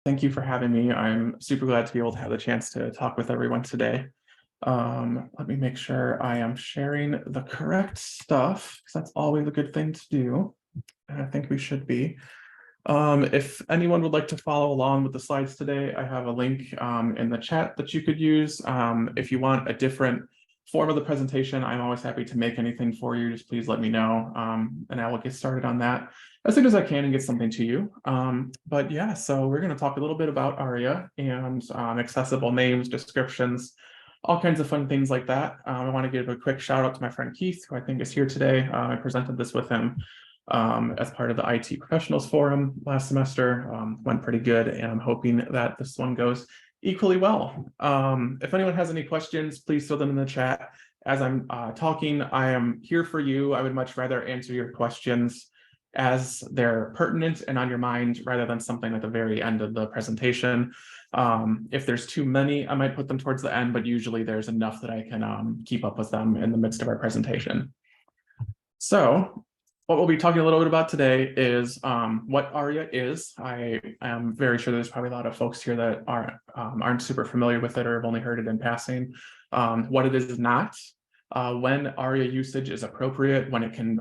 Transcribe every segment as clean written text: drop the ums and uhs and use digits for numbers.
Thank you for having me. I'm super glad to be able to have the chance to talk with everyone today. Let me make sure I am sharing the correct stuff because that's always a good thing to do. And I think we should be. If anyone would like to follow along with the slides today, I have a link in the chat that you could use. If you want a different form of the presentation, I'm always happy to make anything for you. Just please let me know, and I will get started on that as soon as I can and get something to you. But yeah, so we're going to talk a little bit about ARIA and accessible names, descriptions, all kinds of fun things like that. I want to give a quick shout out to my friend Keith, who I think is here today. I presented this with him as part of the IT Professionals Forum last semester. Went pretty good, and I'm hoping that this one goes equally well. If anyone has any questions, please throw them in the chat. As I'm talking, I am here for you. I would much rather answer your questions as they're pertinent and on your mind rather than something at the very end of the presentation. If there's too many, I might put them towards the end, but usually there's enough that I can keep up with them in the midst of our presentation. So what we'll be talking a little bit about today is what ARIA is. I am very sure there's probably a lot of folks here that aren't super familiar with it or have only heard it in passing. What it is not, when ARIA usage is appropriate, when it can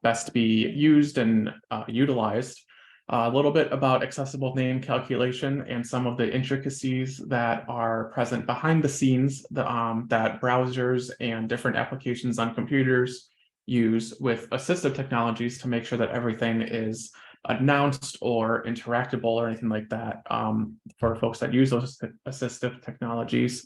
best be used and utilized. A little bit about accessible name calculation and some of the intricacies that are present behind the scenes that browsers and different applications on computers use with assistive technologies to make sure that everything is announced or interactable or anything like that for folks that use those assistive technologies.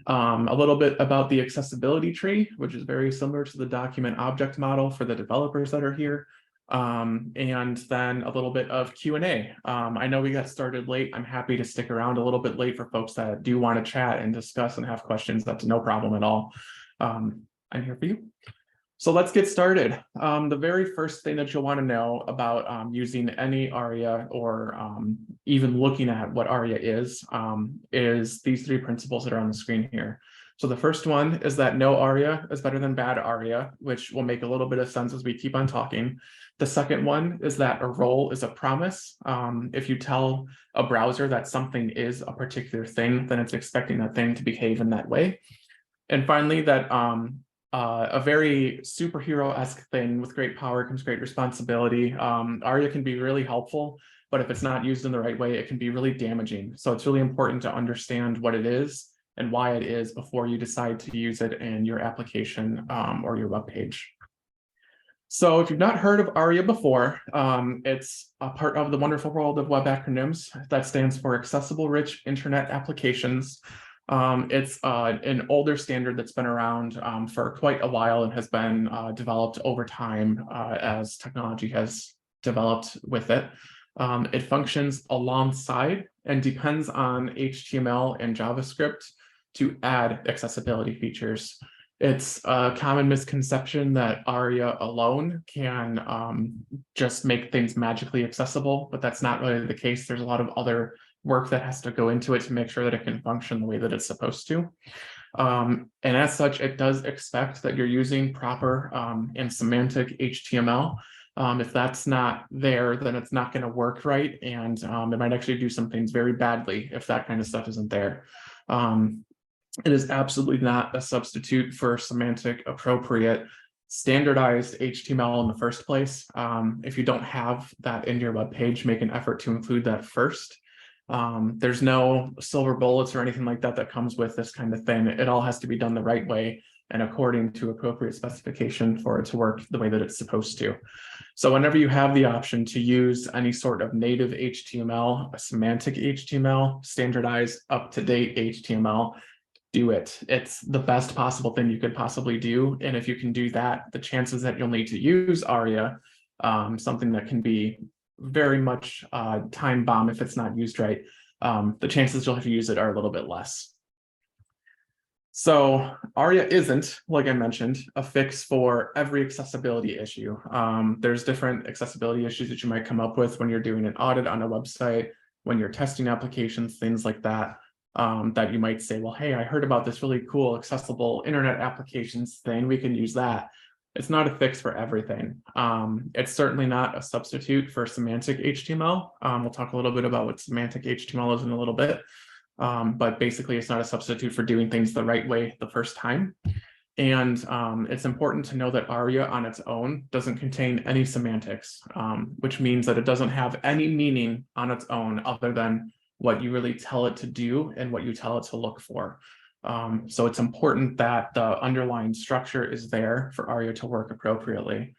A little bit about the accessibility tree, which is very similar to the document object model for the developers that are here. And then a little bit of Q&A. I know we got started late. I'm happy to stick around a little bit late for folks that do want to chat and discuss and have questions. That's no problem at all. I'm here for you. So let's get started. The very first thing that you'll want to know about using any ARIA or even looking at what ARIA is these three principles that are on the screen here. So the first one is that no ARIA is better than bad ARIA, which will make a little bit of sense as we keep on talking. The second one is that a role is a promise. If you tell a browser that something is a particular thing, then it's expecting that thing to behave in that way. And finally, that a very superhero-esque thing: with great power comes great responsibility. ARIA can be really helpful, but if it's not used in the right way, it can be really damaging. So it's really important to understand what it is and why it is before you decide to use it in your application or your web page. So if you've not heard of ARIA before, it's a part of the wonderful world of web acronyms. That stands for Accessible Rich Internet Applications. It's an older standard that's been around for quite a while and has been developed over time as technology has developed with it. It functions alongside and depends on HTML and JavaScript to add accessibility features. It's a common misconception that ARIA alone can just make things magically accessible, but that's not really the case. There's a lot of other work that has to go into it to make sure that it can function the way that it's supposed to. And as such, it does expect that you're using proper and semantic HTML. If that's not there, then it's not going to work right, and it might actually do some things very badly if that kind of stuff isn't there. It is absolutely not a substitute for semantic, appropriate, standardized HTML in the first place. If you don't have that in your web page, make an effort to include that first. There's no silver bullets or anything like that that comes with this kind of thing. It all has to be done the right way and according to appropriate specification for it to work the way that it's supposed to. So whenever you have the option to use any sort of native HTML, a semantic HTML, standardized, up-to-date HTML, do it. It's the best possible thing you could possibly do. And if you can do that, the chances that you'll need to use ARIA, something that can be very much time bomb if it's not used right, the chances you'll have to use it are a little bit less. So ARIA isn't, like I mentioned, a fix for every accessibility issue. There's different accessibility issues that you might come up with when you're doing an audit on a website, when you're testing applications, things like that, that you might say, well, hey, I heard about this really cool accessible internet applications thing. We can use that. It's not a fix for everything. It's certainly not a substitute for semantic HTML. We'll talk a little bit about what semantic HTML is in a little bit. But basically, it's not a substitute for doing things the right way the first time. And it's important to know that ARIA on its own doesn't contain any semantics, which means that it doesn't have any meaning on its own other than what you really tell it to do and what you tell it to look for. So it's important that the underlying structure is there for ARIA to work appropriately.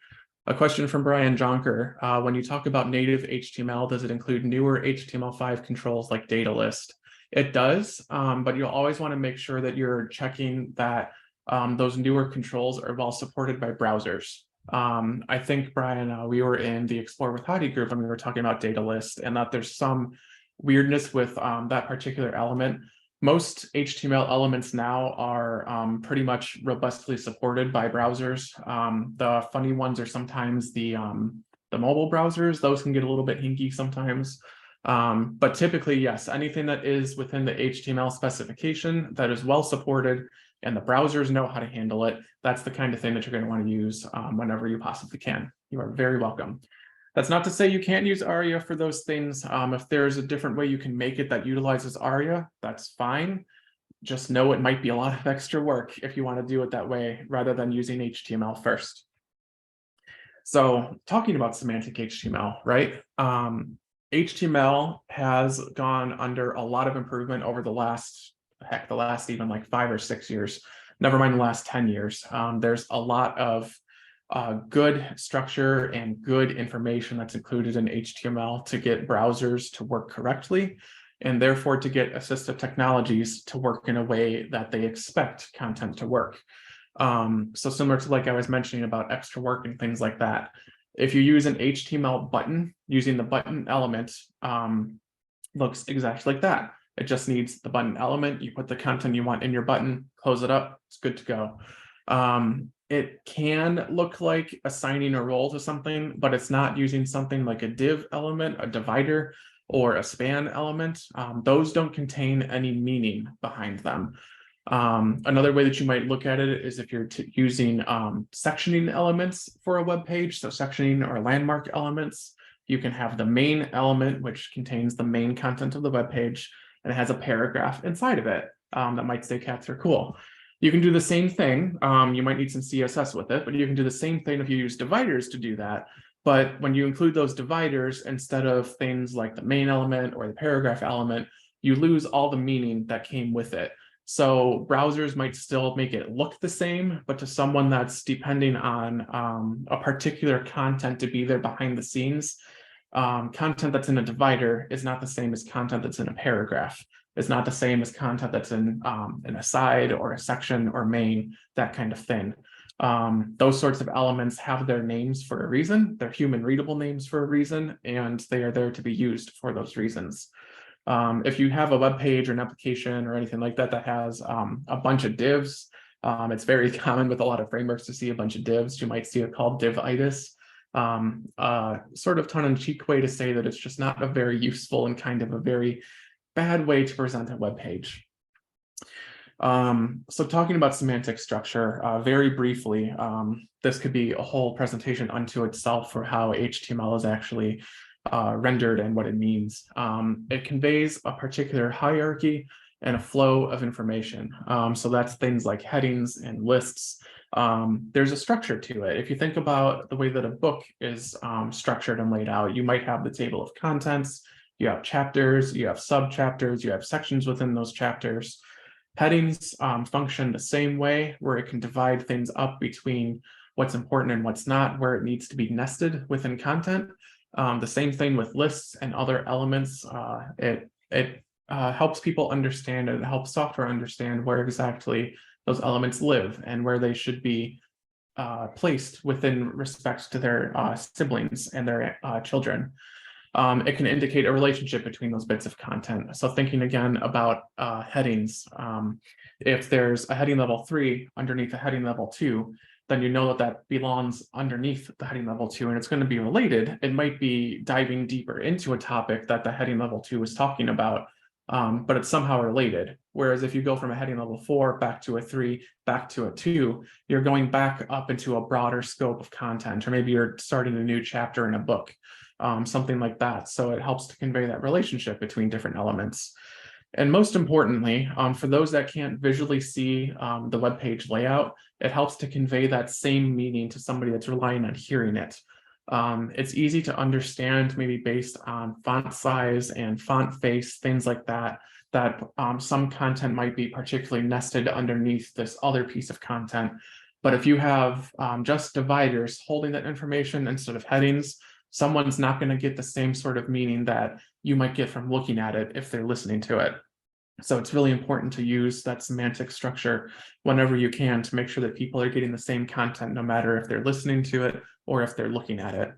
A question from Brian Jonker, when you talk about native HTML, does it include newer HTML5 controls like data list? It does, but you'll always want to make sure that you're checking that those newer controls are well supported by browsers. I think, Brian, we were in the Explore with Hadi group and we were talking about data list and that there's some weirdness with that particular element. Most HTML elements now are pretty much robustly supported by browsers. The funny ones are sometimes the mobile browsers. Those can get a little bit hinky sometimes. But typically, yes, anything that is within the HTML specification that is well supported and the browsers know how to handle it, that's the kind of thing that you're going to want to use whenever you possibly can. You are very welcome. That's not to say you can't use ARIA for those things. If there's a different way you can make it that utilizes ARIA, that's fine. Just know it might be a lot of extra work if you want to do it that way rather than using HTML first. So talking about semantic HTML, right? HTML has gone under a lot of improvement over the last even like 5 or 6 years, never mind the last 10 years. There's a lot of good structure and good information that's included in HTML to get browsers to work correctly, and therefore to get assistive technologies to work in a way that they expect content to work. So similar to like I was mentioning about extra work and things like that. If you use an HTML button, using the button element looks exactly like that. It just needs the button element. You put the content you want in your button, close it up, it's good to go. It can look like assigning a role to something, but it's not using something like a div element, a divider, or a span element. Those don't contain any meaning behind them. Another way that you might look at it is if you're using sectioning elements for a web page, so sectioning or landmark elements, you can have the main element, which contains the main content of the web page, and it has a paragraph inside of it that might say cats are cool. You can do the same thing. You might need some CSS with it, but you can do the same thing if you use dividers to do that. But when you include those dividers, instead of things like the main element or the paragraph element, you lose all the meaning that came with it. So browsers might still make it look the same, but to someone that's depending on a particular content to be there behind the scenes, content that's in a divider is not the same as content that's in a paragraph. It's not the same as content that's in an aside or a section or main, that kind of thing. Those sorts of elements have their names for a reason. They're human readable names for a reason, and they are there to be used for those reasons. If you have a web page or an application or anything like that that has a bunch of divs, it's very common with a lot of frameworks to see a bunch of divs. You might see it called divitis. Sort of tongue-in-cheek way to say that it's just not a very useful and kind of a very bad way to present a web page. So talking about semantic structure, very briefly, this could be a whole presentation unto itself for how HTML is actually rendered and what it means. It conveys a particular hierarchy and a flow of information. So that's things like headings and lists. There's a structure to it. If you think about the way that a book is structured and laid out, you might have the table of contents, you have chapters, you have sub-chapters, you have sections within those chapters. Headings function the same way, where it can divide things up between what's important and what's not, where it needs to be nested within content. The same thing with lists and other elements. It helps people understand, and it helps software understand where exactly those elements live and where they should be placed within respect to their siblings and their children. It can indicate a relationship between those bits of content. So thinking again about headings, if there's a heading level 3 underneath a heading level 2, then you know that that belongs underneath the heading level 2 and it's going to be related. It might be diving deeper into a topic that the heading level 2 is talking about, but it's somehow related. Whereas if you go from a heading level 4 back to a 3, back to a 2, you're going back up into a broader scope of content, or maybe you're starting a new chapter in a book, something like that. So it helps to convey that relationship between different elements. And most importantly, for those that can't visually see the web page layout, it helps to convey that same meaning to somebody that's relying on hearing it. It's easy to understand, maybe based on font size and font face, things like that, that some content might be particularly nested underneath this other piece of content. But if you have just dividers holding that information instead of headings, someone's not going to get the same sort of meaning that you might get from looking at it if they're listening to it. So it's really important to use that semantic structure whenever you can to make sure that people are getting the same content, no matter if they're listening to it or if they're looking at it.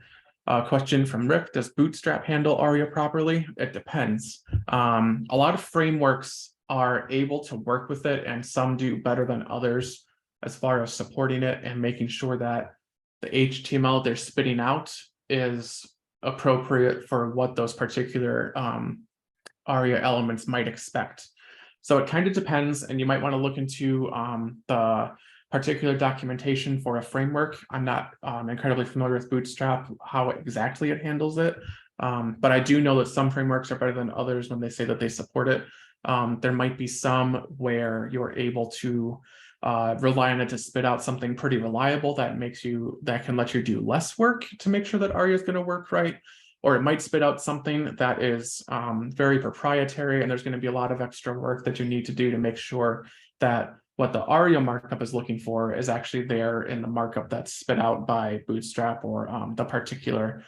Question from Rick, does Bootstrap handle ARIA properly? It depends. A lot of frameworks are able to work with it, and some do better than others as far as supporting it and making sure that the HTML they're spitting out is appropriate for what those particular ARIA elements might expect. So it kind of depends, and you might want to look into the particular documentation for a framework. I'm not incredibly familiar with Bootstrap, how exactly it handles it, but I do know that some frameworks are better than others when they say that they support it. There might be some where you're able to rely on it to spit out something pretty reliable that can let you do less work to make sure that ARIA is going to work right. Or it might spit out something that is very proprietary, and there's going to be a lot of extra work that you need to do to make sure that what the ARIA markup is looking for is actually there in the markup that's spit out by Bootstrap or the particular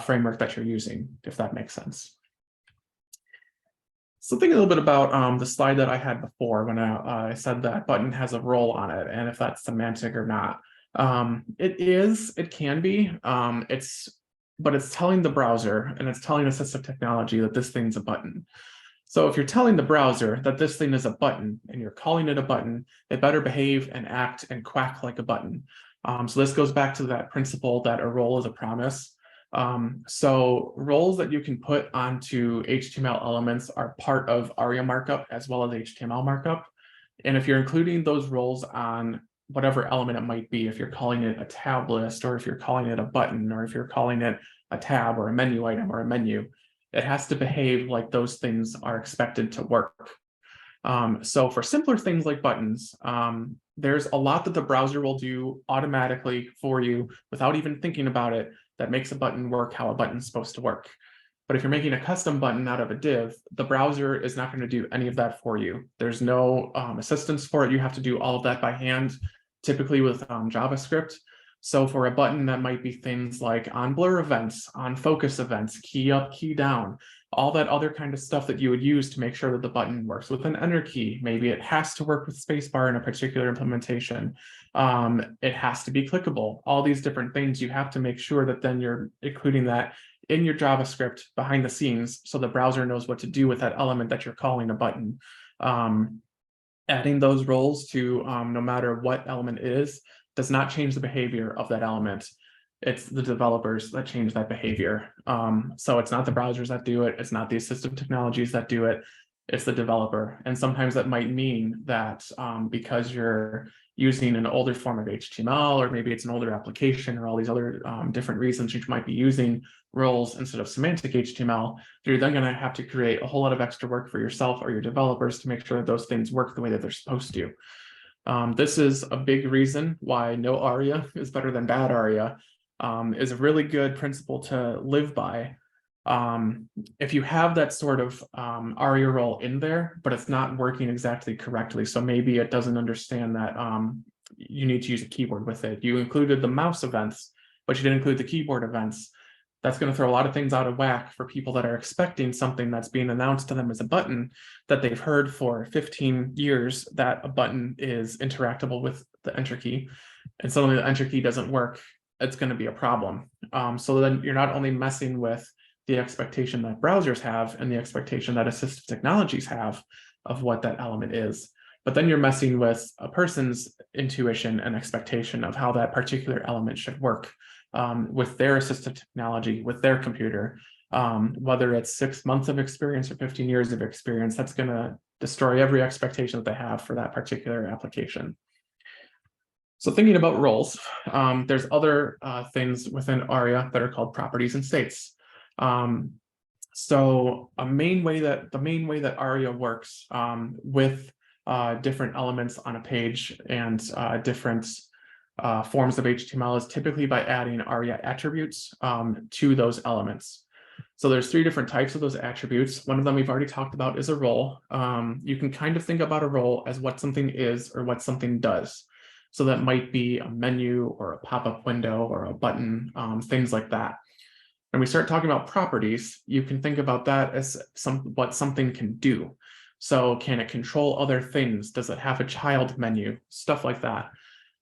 framework that you're using, if that makes sense. So think a little bit about the slide that I had before when I said that button has a role on it, and if that's semantic or not. It can be, but it's telling the browser and it's telling assistive technology that this thing's a button. So if you're telling the browser that this thing is a button and you're calling it a button, it better behave and act and quack like a button. So this goes back to that principle that a role is a promise. So roles that you can put onto HTML elements are part of ARIA markup as well as HTML markup. And if you're including those roles on whatever element it might be, if you're calling it a tab list, or if you're calling it a button, or if you're calling it a tab or a menu item or a menu, it has to behave like those things are expected to work. So for simpler things like buttons, there's a lot that the browser will do automatically for you without even thinking about it that makes a button work how a button's supposed to work. But if you're making a custom button out of a div, the browser is not going to do any of that for you. There's no assistance for it. You have to do all of that by hand, typically with JavaScript. So for a button, that might be things like on blur events, on focus events, key up, key down, all that other kind of stuff that you would use to make sure that the button works with an enter key. Maybe it has to work with spacebar in a particular implementation. It has to be clickable. All these different things, you have to make sure that then you're including that in your JavaScript behind the scenes so the browser knows what to do with that element that you're calling a button. Adding those roles to no matter what element it is does not change the behavior of that element. It's the developers that change that behavior. So it's not the browsers that do it. It's not the assistive technologies that do it. It's the developer. And sometimes that might mean that because you're using an older form of HTML, or maybe it's an older application, or all these other different reasons you might be using roles instead of semantic HTML, you're then going to have to create a whole lot of extra work for yourself or your developers to make sure that those things work the way that they're supposed to. This is a big reason why no ARIA is better than bad ARIA, is a really good principle to live by. If you have that sort of ARIA role in there, but it's not working exactly correctly, so maybe it doesn't understand that you need to use a keyboard with it. You included the mouse events, but you didn't include the keyboard events. That's going to throw a lot of things out of whack for people that are expecting something that's being announced to them as a button that they've heard for 15 years that a button is interactable with the enter key, and suddenly the enter key doesn't work. It's going to be a problem. So then you're not only messing with the expectation that browsers have and the expectation that assistive technologies have of what that element is, but then you're messing with a person's intuition and expectation of how that particular element should work with their assistive technology, with their computer. Whether it's 6 months of experience or 15 years of experience, that's going to destroy every expectation that they have for that particular application. So thinking about roles, there's other things within ARIA that are called properties and states. So the main way that ARIA works with different elements on a page and different forms of HTML is typically by adding ARIA attributes to those elements. So there's 3 different types of those attributes. One of them we've already talked about is a role. You can kind of think about a role as what something is or what something does. So that might be a menu or a pop-up window or a button, things like that. When we start talking about properties, you can think about that as what something can do. So can it control other things? Does it have a child menu? Stuff like that.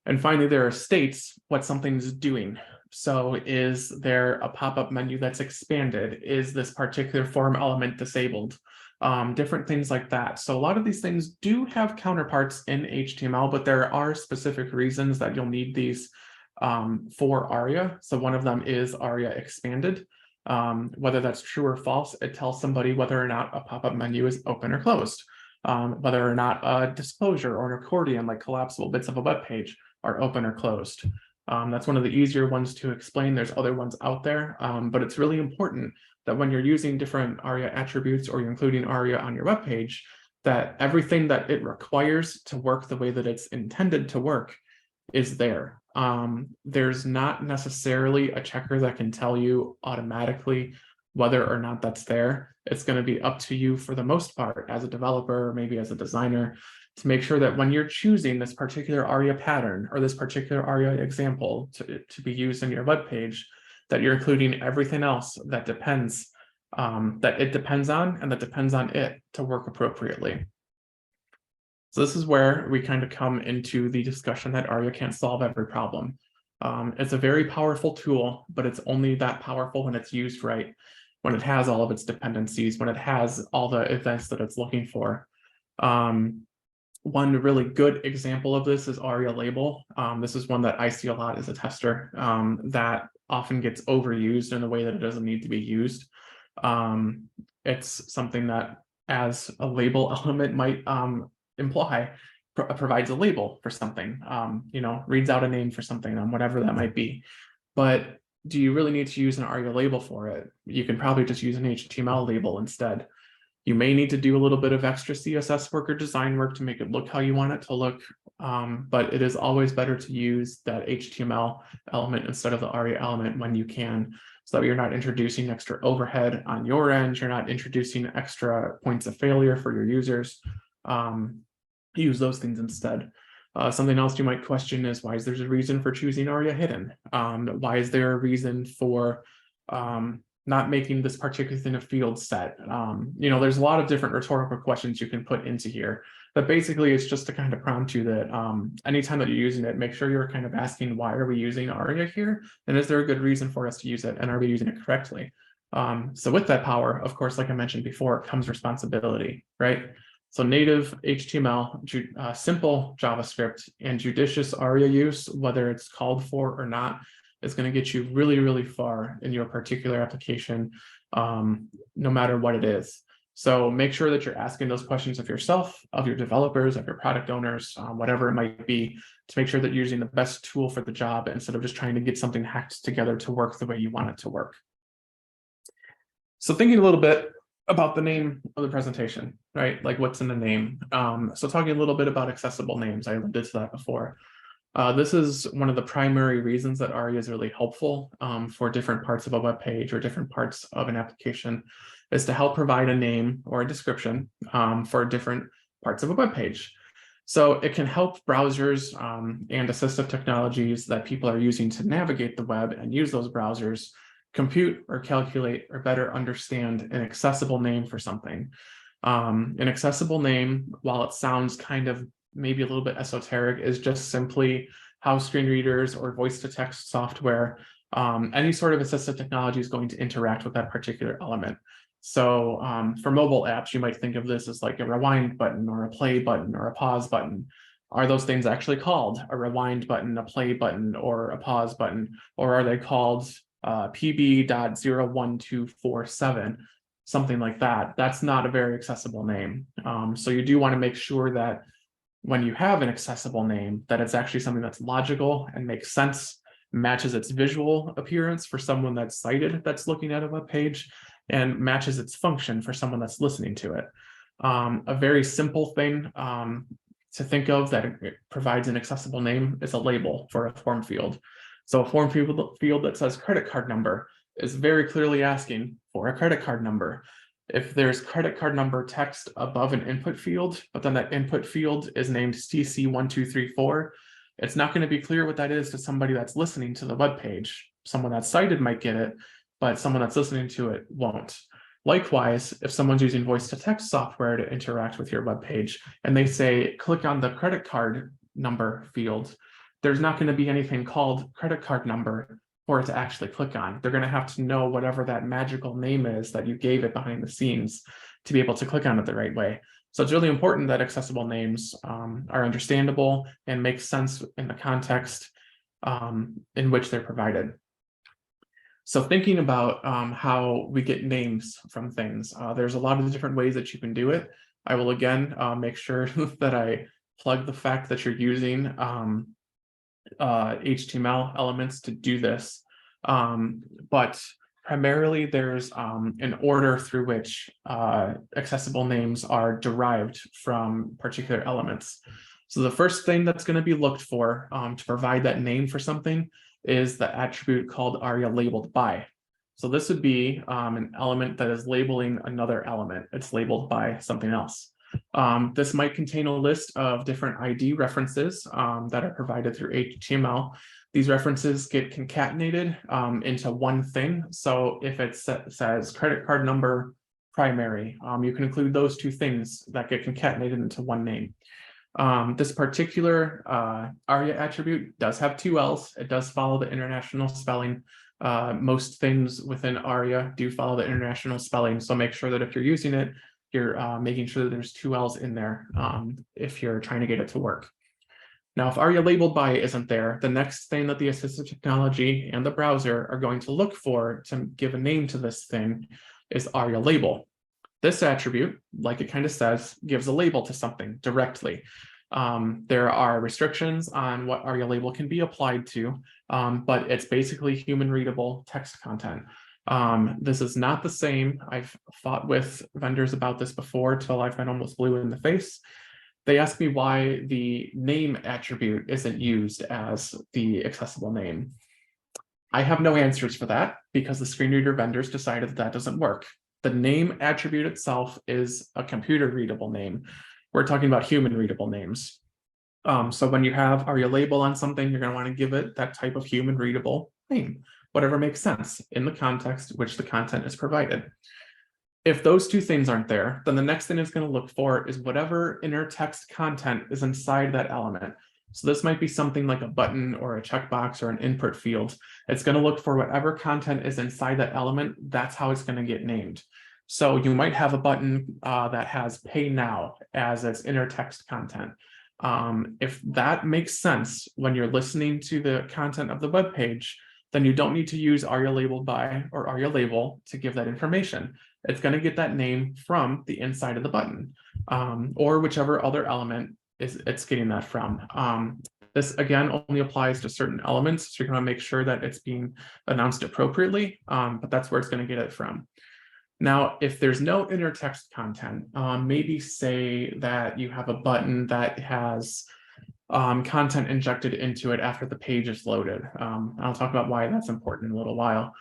And finally, there are states, what something's doing. So is there a pop-up menu that's expanded? Is this particular form element disabled? Different things like that. So a lot of these things do have counterparts in HTML, but there are specific reasons that you'll need these for ARIA. So one of them is ARIA expanded. Whether that's true or false, it tells somebody whether or not a pop-up menu is open or closed. Whether or not a disclosure or an accordion, like collapsible bits of a web page, are open or closed. That's one of the easier ones to explain. There's other ones out there, but it's really important that when you're using different ARIA attributes or you're including ARIA on your web page, that everything that it requires to work the way that it's intended to work is there. There's not necessarily a checker that can tell you automatically whether or not that's there. It's going to be up to you for the most part as a developer, or maybe as a designer, to make sure that when you're choosing this particular ARIA pattern or this particular ARIA example to be used in your web page, that you're including everything else that depends, that it depends on and that depends on it to work appropriately. So this is where we kind of come into the discussion that ARIA can't solve every problem. It's a very powerful tool, but it's only that powerful when it's used right, when it has all of its dependencies, when it has all the events that it's looking for. One really good example of this is ARIA label. This is one that I see a lot as a tester that often gets overused in a way that it doesn't need to be used. It's something that as a label element might imply provides a label for something, reads out a name for something, whatever that might be. But do you really need to use an ARIA label for it? You can probably just use an HTML label instead. You may need to do a little bit of extra CSS work or design work to make it look how you want it to look, but it is always better to use that HTML element instead of the ARIA element when you can, so that you're not introducing extra overhead on your end, you're not introducing extra points of failure for your users. Use those things instead. Something else you might question is, why is there a reason for choosing ARIA hidden? Why is there a reason for not making this particular thing a field set? There's a lot of different rhetorical questions you can put into here, but basically it's just to kind of prompt you that anytime that you're using it, make sure you're kind of asking, why are we using ARIA here? And is there a good reason for us to use it? And are we using it correctly? So with that power, of course, like I mentioned before, comes responsibility, right? So native HTML, simple JavaScript, and judicious ARIA use, whether it's called for or not, is going to get you really, really far in your particular application, no matter what it is. So make sure that you're asking those questions of yourself, of your developers, of your product owners, whatever it might be, to make sure that you're using the best tool for the job instead of just trying to get something hacked together to work the way you want it to work. So thinking a little bit about the name of the presentation, right? Like what's in the name. So talking a little bit about accessible names, I alluded to that before. This is one of the primary reasons that ARIA is really helpful for different parts of a web page or different parts of an application, is to help provide a name or a description for different parts of a web page. So it can help browsers and assistive technologies that people are using to navigate the web and use those browsers compute or calculate or better understand an accessible name for something. An accessible name, while it sounds kind of maybe a little bit esoteric, is just simply how screen readers or voice-to-text software, any sort of assistive technology is going to interact with that particular element. So for mobile apps, you might think of this as like a rewind button or a play button or a pause button. Are those things actually called a rewind button, a play button, or a pause button? Or are they called PB.01247, something like that. That's not a very accessible name. So you do want to make sure that when you have an accessible name, that it's actually something that's logical and makes sense, matches its visual appearance for someone that's sighted, that's looking at a web page, and matches its function for someone that's listening to it. A very simple thing to think of that provides an accessible name is a label for a form field. So a form field that says credit card number is very clearly asking for a credit card number. If there's credit card number text above an input field, but then that input field is named CC1234, it's not going to be clear what that is to somebody that's listening to the web page. Someone that's sighted might get it, but someone that's listening to it won't. Likewise, if someone's using voice-to-text software to interact with your web page and they say, click on the credit card number field, there's not going to be anything called credit card number for it to actually click on. They're going to have to know whatever that magical name is that you gave it behind the scenes to be able to click on it the right way. So it's really important that accessible names are understandable and make sense in the context in which they're provided. So thinking about how we get names from things, there's a lot of different ways that you can do it. I will again make sure that I plug the fact that you're using HTML elements to do this. But primarily there's an order through which accessible names are derived from particular elements. So the first thing that's going to be looked for to provide that name for something is the attribute called ARIA labeled by. So this would be an element that is labeling another element. It's labeled by something else. This might contain a list of different ID references that are provided through HTML. These references get concatenated into one thing. So if it says credit card number primary, you can include those two things that get concatenated into one name. This particular ARIA attribute does have two L's. It does follow the international spelling. Most things within ARIA do follow the international spelling. So make sure that if you're using it, you're making sure that there's two L's in there if you're trying to get it to work. Now, if ARIA labeled by isn't there, the next thing that the assistive technology and the browser are going to look for to give a name to this thing is ARIA label. This attribute, like it kind of says, gives a label to something directly. There are restrictions on what ARIA label can be applied to, but it's basically human readable text content. This is not the same. I've fought with vendors about this before till I've been almost blue in the face. They ask me why the name attribute isn't used as the accessible name. I have no answers for that because the screen reader vendors decided that doesn't work. The name attribute itself is a computer readable name. We're talking about human readable names. So when you have ARIA label on something, you're going to want to give it that type of human readable name, whatever makes sense in the context which the content is provided. If those two things aren't there, then the next thing it's going to look for is whatever inner text content is inside that element. So this might be something like a button or a checkbox or an input field. It's going to look for whatever content is inside that element. That's how it's going to get named. So you might have a button that has pay now as its inner text content. If that makes sense when you're listening to the content of the web page, then you don't need to use ARIA labeled by or ARIA label to give that information. It's going to get that name from the inside of the button or whichever other element it's getting that from. This again only applies to certain elements, so you're going to make sure that it's being announced appropriately, but that's where it's going to get it from. Now, if there's no inner text content, maybe say that you have a button that has content injected into it after the page is loaded. I'll talk about why that's important in a little while.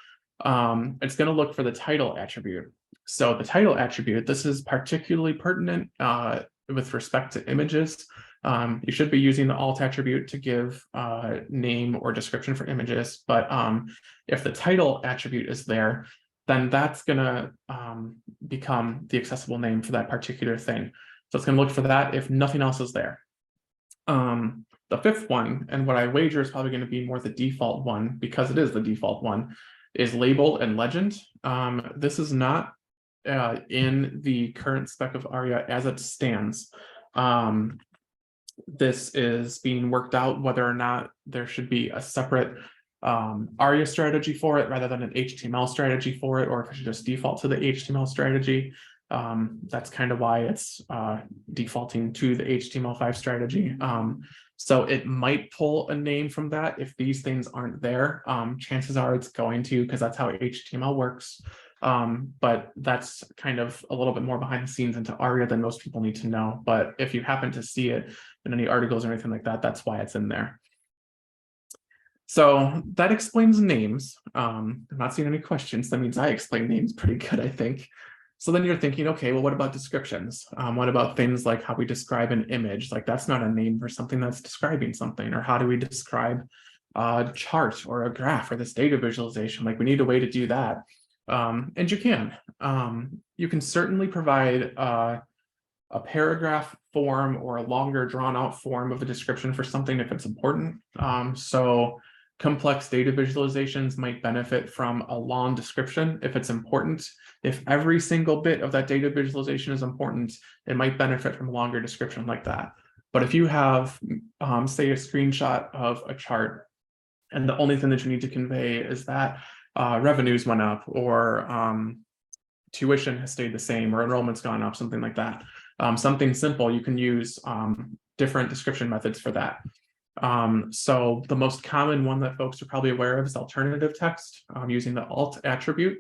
It's going to look for the title attribute. So the title attribute, this is particularly pertinent with respect to images. You should be using the alt attribute to give name or description for images, but if the title attribute is there, then that's going to become the accessible name for that particular thing. So it's going to look for that if nothing else is there. The fifth one, and what I wager is probably going to be more the default one, because it is the default one, is label and legend. This is not in the current spec of ARIA as it stands. This is being worked out whether or not there should be a separate ARIA strategy for it rather than an HTML strategy for it, or if it should just default to the HTML strategy. That's kind of why it's defaulting to the HTML5 strategy. So it might pull a name from that if these things aren't there. Chances are it's going to, because that's how HTML works. But that's kind of a little bit more behind the scenes into ARIA than most people need to know. But if you happen to see it in any articles or anything like that, that's why it's in there. So that explains names. I'm not seeing any questions. That means I explain names pretty good, I think. So then you're thinking, okay, well, what about descriptions? What about things like how we describe an image? Like that's not a name for something that's describing something. Or how do we describe a chart or a graph or this data visualization? Like we need a way to do that. And you can. You can certainly provide a paragraph form or a longer drawn out form of a description for something if it's important. So complex data visualizations might benefit from a long description if it's important. If every single bit of that data visualization is important, it might benefit from a longer description like that. But if you have, say, a screenshot of a chart, and the only thing that you need to convey is that revenues went up, or tuition has stayed the same, or enrollment's gone up, something like that. Something simple, you can use different description methods for that. So the most common one that folks are probably aware of is alternative text, using the alt attribute.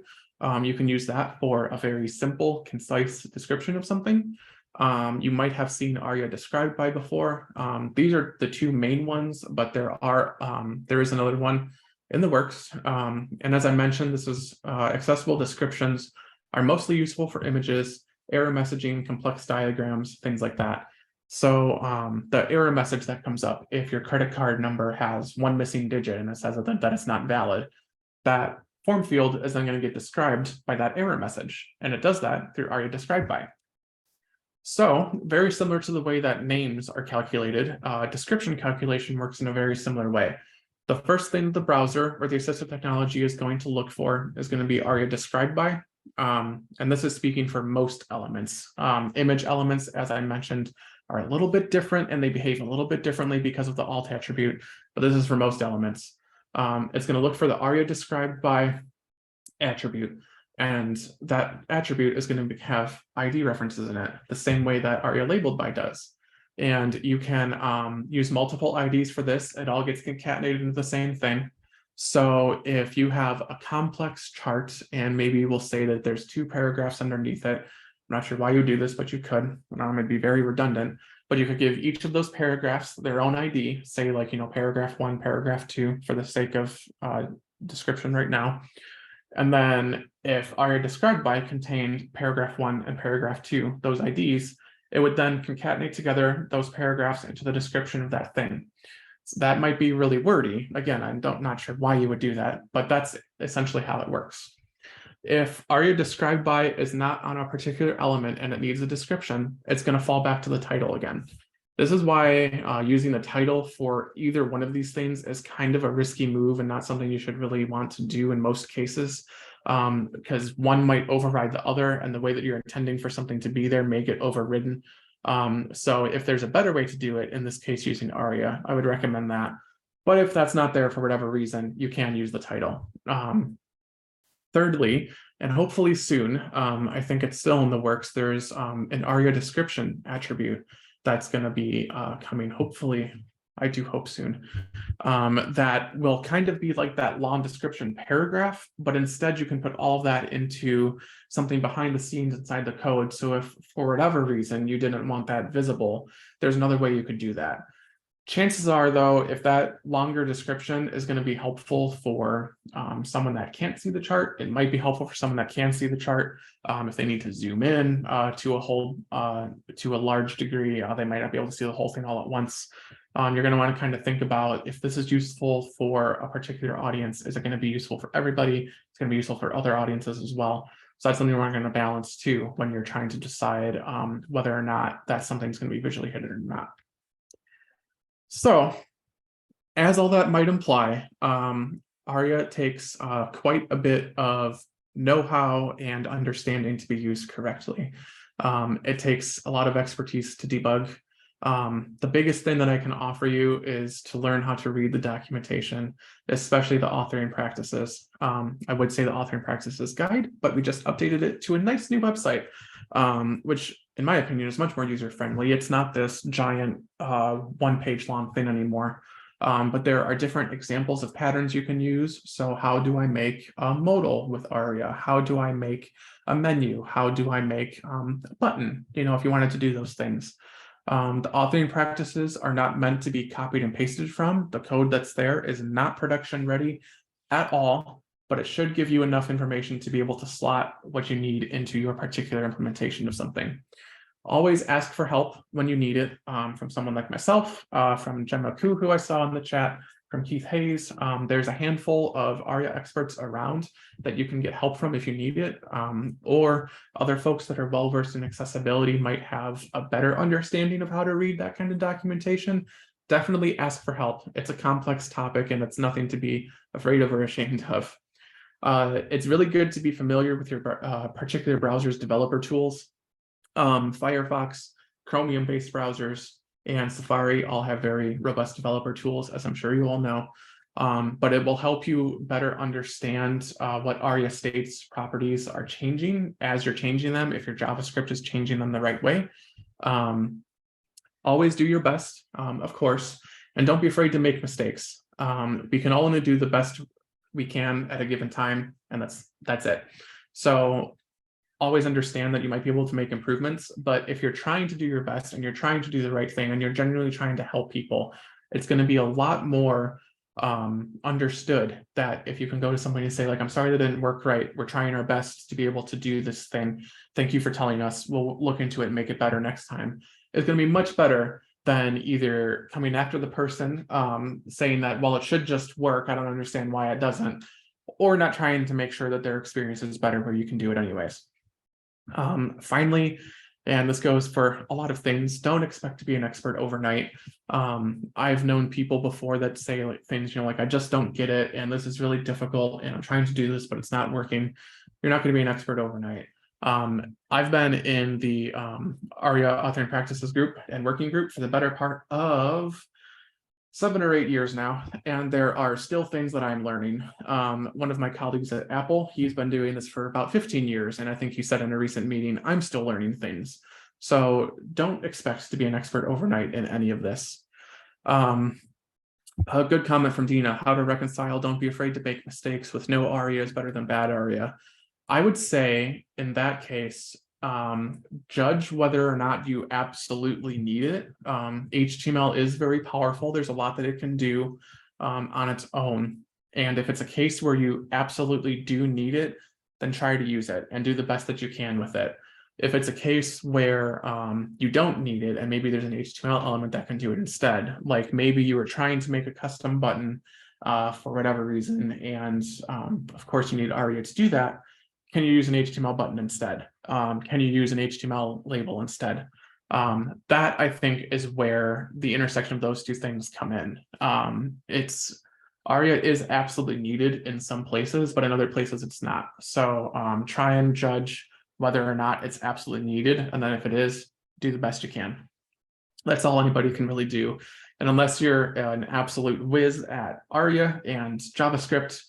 You can use that for a very simple, concise description of something. You might have seen ARIA described by before. These are the two main ones, but there is another one in the works. And as I mentioned, this is accessible descriptions are mostly useful for images, error messaging, complex diagrams, things like that. So the error message that comes up, if your credit card number has one missing digit and it says that it's not valid, that form field is then going to get described by that error message. And it does that through ARIA described by. So very similar to the way that names are calculated, description calculation works in a very similar way. The first thing the browser or the assistive technology is going to look for is going to be ARIA described by. And this is speaking for most elements. Image elements, as I mentioned, are a little bit different and they behave a little bit differently because of the alt attribute, but this is for most elements. It's going to look for the ARIA described by attribute, and that attribute is going to have ID references in it, the same way that ARIA labeled by does. And you can use multiple IDs for this. It all gets concatenated into the same thing. So if you have a complex chart and maybe we'll say that there's two paragraphs underneath it, I'm not sure why you do this, but you could. It'd be very redundant, but you could give each of those paragraphs their own ID, say like, paragraph 1, paragraph 2, for the sake of description right now. And then if ARIA described by contained paragraph 1 and paragraph 2, those IDs, it would then concatenate together those paragraphs into the description of that thing. So that might be really wordy. Again, I'm not sure why you would do that, but that's essentially how it works. If ARIA described by is not on a particular element and it needs a description, it's going to fall back to the title again. This is why using the title for either one of these things is kind of a risky move and not something you should really want to do in most cases, because one might override the other, and the way that you're intending for something to be there may get overridden. So if there's a better way to do it, in this case using ARIA, I would recommend that. But if that's not there for whatever reason, you can use the title. Thirdly, and hopefully soon, I think it's still in the works, there's an ARIA description attribute that's going to be coming, hopefully, I do hope soon, that will kind of be like that long description paragraph, but instead you can put all of that into something behind the scenes inside the code. So if for whatever reason you didn't want that visible, there's another way you could do that. Chances are, though, if that longer description is going to be helpful for someone that can't see the chart, it might be helpful for someone that can see the chart. If they need to zoom in to a large degree, they might not be able to see the whole thing all at once. You're going to want to kind of think about if this is useful for a particular audience. Is it going to be useful for everybody? It's going to be useful for other audiences as well. So that's something we're going to balance too when you're trying to decide whether or not that something's going to be visually hidden or not. So, as all that might imply, ARIA takes quite a bit of know-how and understanding to be used correctly. It takes a lot of expertise to debug. The biggest thing that I can offer you is to learn how to read the documentation, especially the authoring practices. I would say the authoring practices guide, but we just updated it to a nice new website, which in my opinion is much more user-friendly. It's not this giant one-page long thing anymore. But there are different examples of patterns you can use. So how do I make a modal with ARIA? How do I make a menu? How do I make a button? If you wanted to do those things. The authoring practices are not meant to be copied and pasted from. The code that's there is not production ready at all, but it should give you enough information to be able to slot what you need into your particular implementation of something. Always ask for help when you need it, from someone like myself, from Gemma Koo, who I saw in the chat, from Keith Hayes. There's a handful of ARIA experts around that you can get help from if you need it, or other folks that are well-versed in accessibility might have a better understanding of how to read that kind of documentation. Definitely ask for help. It's a complex topic and it's nothing to be afraid of or ashamed of. It's really good to be familiar with your particular browser's developer tools. Firefox, Chromium-based browsers, and Safari all have very robust developer tools, as I'm sure you all know. But it will help you better understand what ARIA state's properties are changing as you're changing them, if your JavaScript is changing them the right way. Always do your best, of course, and don't be afraid to make mistakes. We can only do the best we can at a given time, and that's it. So always understand that you might be able to make improvements, but if you're trying to do your best and you're trying to do the right thing and you're genuinely trying to help people, it's going to be a lot more understood that if you can go to somebody and say, like, I'm sorry that didn't work right, we're trying our best to be able to do this thing, thank you for telling us, we'll look into it and make it better next time. It's going to be much better than either coming after the person, saying that, well, it should just work, I don't understand why it doesn't, or not trying to make sure that their experience is better where you can do it anyways. Finally, and this goes for a lot of things, don't expect to be an expert overnight. I've known people before that say like things, like, I just don't get it, and this is really difficult, and I'm trying to do this, but it's not working. You're not going to be an expert overnight. I've been in the ARIA authoring practices group and working group for the better part of 7 or 8 years now, and there are still things that I'm learning. One of my colleagues at Apple, he's been doing this for about 15 years, and I think he said in a recent meeting, I'm still learning things. So don't expect to be an expert overnight in any of this. A good comment from Dina, how to reconcile, don't be afraid to make mistakes, with no ARIA is better than bad ARIA. I would say in that case, judge whether or not you absolutely need it. HTML is very powerful. There's a lot that it can do on its own. And if it's a case where you absolutely do need it, then try to use it and do the best that you can with it. If it's a case where you don't need it, and maybe there's an HTML element that can do it instead, like maybe you were trying to make a custom button for whatever reason, and of course you need ARIA to do that, can you use an HTML button instead? Can you use an HTML label instead? That, I think, is where the intersection of those two things come in. ARIA is absolutely needed in some places, but in other places it's not. So try and judge whether or not it's absolutely needed, and then if it is, do the best you can. That's all anybody can really do. And unless you're an absolute whiz at ARIA and JavaScript,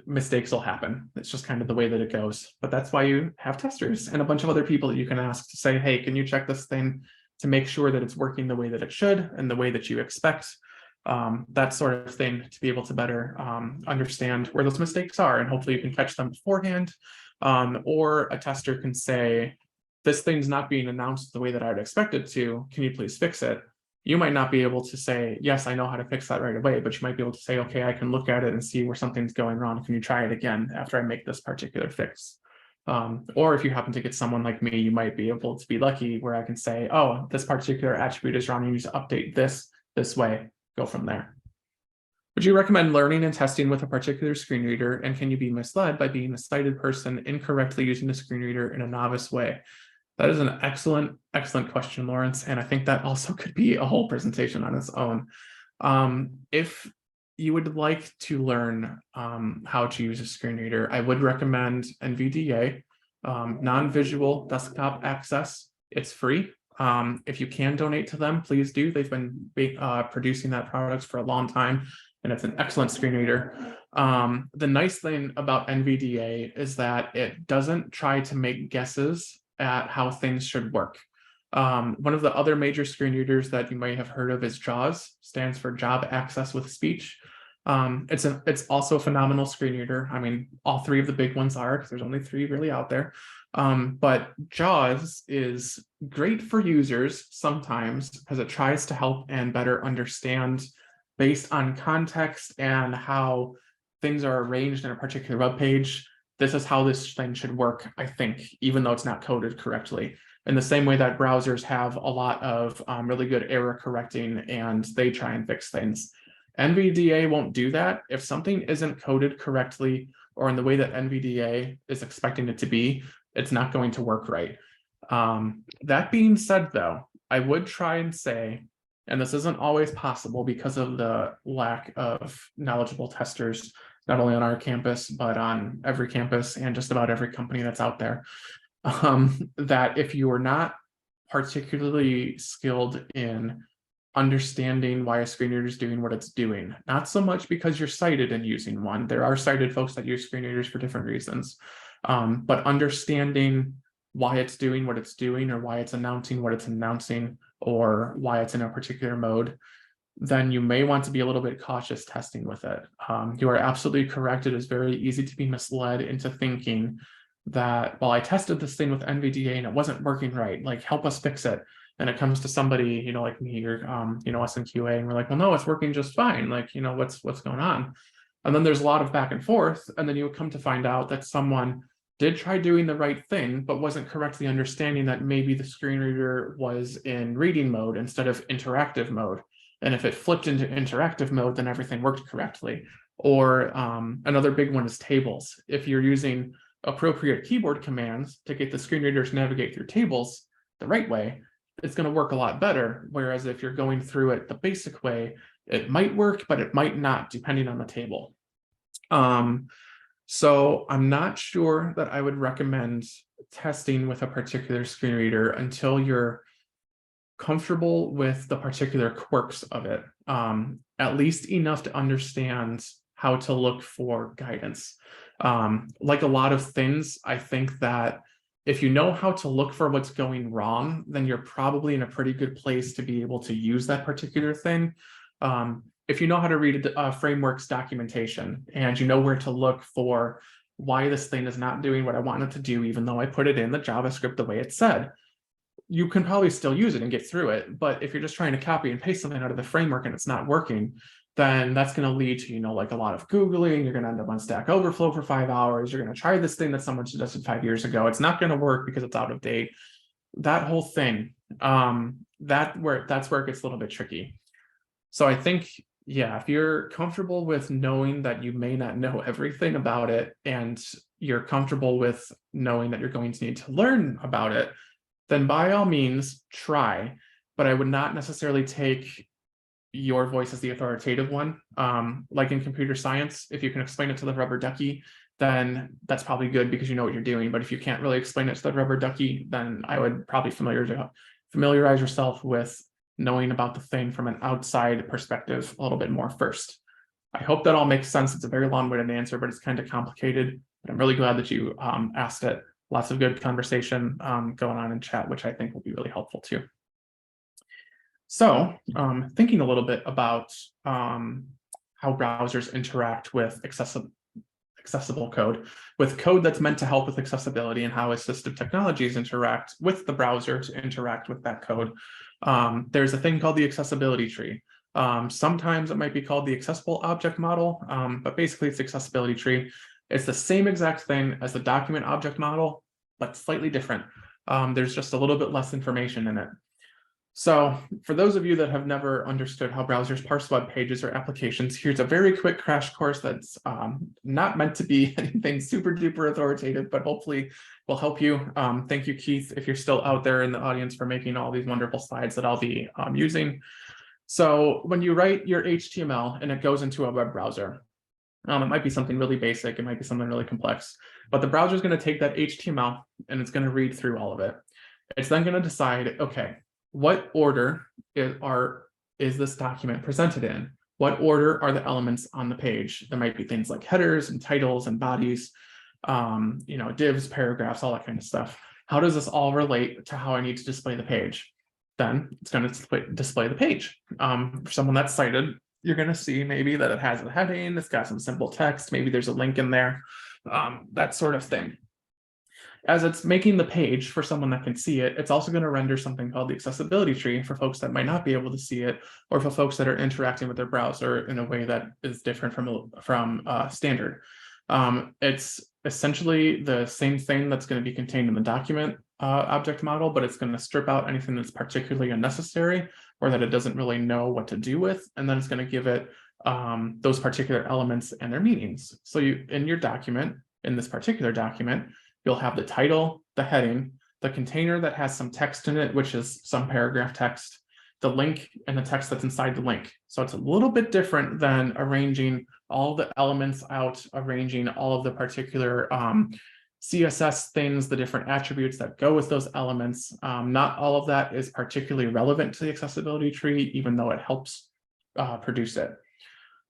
mistakes will happen. It's just kind of the way that it goes. But that's why you have testers and a bunch of other people that you can ask to say, hey, can you check this thing to make sure that it's working the way that it should and the way that you expect? That sort of thing, to be able to better understand where those mistakes are, and hopefully you can catch them beforehand. Or a tester can say, this thing's not being announced the way that I would expect it to, can you please fix it? You might not be able to say, yes, I know how to fix that right away, but you might be able to say, okay, I can look at it and see where something's going wrong. Can you try it again after I make this particular fix? Or if you happen to get someone like me, you might be able to be lucky where I can say, oh, this particular attribute is wrong, you need to update this way, go from there. Would you recommend learning and testing with a particular screen reader, and can you be misled by being a sighted person incorrectly using the screen reader in a novice way? That is an excellent, excellent question, Lawrence. And I think that also could be a whole presentation on its own. If you would like to learn how to use a screen reader, I would recommend NVDA, non-visual desktop access. It's free. If you can donate to them, please do. They've been producing that product for a long time, and it's an excellent screen reader. The nice thing about NVDA is that it doesn't try to make guesses at how things should work. One of the other major screen readers that you may have heard of is JAWS, stands for Job Access with Speech. It's also a phenomenal screen reader. I mean, all three of the big ones are, because there's only three really out there. But JAWS is great for users sometimes because it tries to help and better understand based on context and how things are arranged in a particular web page. This is how this thing should work, I think, even though it's not coded correctly. In the same way that browsers have a lot of really good error correcting and they try and fix things. NVDA won't do that. If something isn't coded correctly or in the way that NVDA is expecting it to be, it's not going to work right. That being said, though, I would try and say, and this isn't always possible because of the lack of knowledgeable testers, not only on our campus, but on every campus and just about every company that's out there, that if you are not particularly skilled in understanding why a screen reader is doing what it's doing, not so much because you're sighted in using one. There are sighted folks that use screen readers for different reasons, but understanding why it's doing what it's doing, or why it's announcing what it's announcing, or why it's in a particular mode, then you may want to be a little bit cautious testing with it. You are absolutely correct. It is very easy to be misled into thinking that, well, I tested this thing with NVDA and it wasn't working right, like help us fix it. And it comes to somebody, like me or, us in QA, and we're like, well, no, it's working just fine. Like, what's going on? And then there's a lot of back and forth. And then you would come to find out that someone did try doing the right thing, but wasn't correctly understanding that maybe the screen reader was in reading mode instead of interactive mode. And if it flipped into interactive mode, then everything worked correctly. Or another big one is tables. If you're using appropriate keyboard commands to get the screen reader to navigate through tables the right way, it's going to work a lot better. Whereas if you're going through it the basic way, it might work, but it might not, depending on the table. So I'm not sure that I would recommend testing with a particular screen reader until you're comfortable with the particular quirks of it, at least enough to understand how to look for guidance. Like a lot of things, I think that if you know how to look for what's going wrong, then you're probably in a pretty good place to be able to use that particular thing. If you know how to read a framework's documentation and you know where to look for why this thing is not doing what I want it to do, even though I put it in the JavaScript the way it said, you can probably still use it and get through it. But if you're just trying to copy and paste something out of the framework and it's not working, then that's going to lead to, like a lot of Googling. You're going to end up on Stack Overflow for 5 hours. You're going to try this thing that someone suggested 5 years ago. It's not going to work because it's out of date. That whole thing, that's where it gets a little bit tricky. So I think, yeah, if you're comfortable with knowing that you may not know everything about it, and you're comfortable with knowing that you're going to need to learn about it, then by all means try. But I would not necessarily take your voice as the authoritative one. Like in computer science, if you can explain it to the rubber ducky, then that's probably good because you know what you're doing. But if you can't really explain it to the rubber ducky, then I would probably familiarize yourself with knowing about the thing from an outside perspective a little bit more first. I hope that all makes sense. It's a very long-winded answer, but it's kind of complicated. But I'm really glad that you asked it. Lots of good conversation going on in chat, which I think will be really helpful too. So thinking a little bit about how browsers interact with accessible code, with code that's meant to help with accessibility, and how assistive technologies interact with the browser to interact with that code. There's a thing called the accessibility tree. Sometimes it might be called the accessible object model, but basically it's the accessibility tree. It's the same exact thing as the document object model, but slightly different. There's just a little bit less information in it. So for those of you that have never understood how browsers parse web pages or applications, here's a very quick crash course that's not meant to be anything super duper authoritative, but hopefully will help you. Thank you, Keith, if you're still out there in the audience, for making all these wonderful slides that I'll be using. So when you write your HTML and it goes into a web browser, it might be something really basic, it might be something really complex, but the browser is going to take that HTML and it's going to read through all of it. It's then going to decide, okay, what order is this document presented in? What order are the elements on the page? There might be things like headers and titles and bodies, divs, paragraphs, all that kind of stuff. How does this all relate to how I need to display the page? Then it's going to display the page. For someone that's cited, you're going to see maybe that it has a heading, it's got some simple text, maybe there's a link in there, that sort of thing. As it's making the page for someone that can see it, it's also going to render something called the accessibility tree for folks that might not be able to see it, or for folks that are interacting with their browser in a way that is different from standard. It's essentially the same thing that's going to be contained in the document object model, but it's going to strip out anything that's particularly unnecessary or that it doesn't really know what to do with, and then it's going to give it those particular elements and their meanings. So in your document, in this particular document, you'll have the title, the heading, the container that has some text in it, which is some paragraph text, the link, and the text that's inside the link. So it's a little bit different than arranging all the elements out, arranging all of the particular CSS things, the different attributes that go with those elements. Not all of that is particularly relevant to the accessibility tree, even though it helps produce it.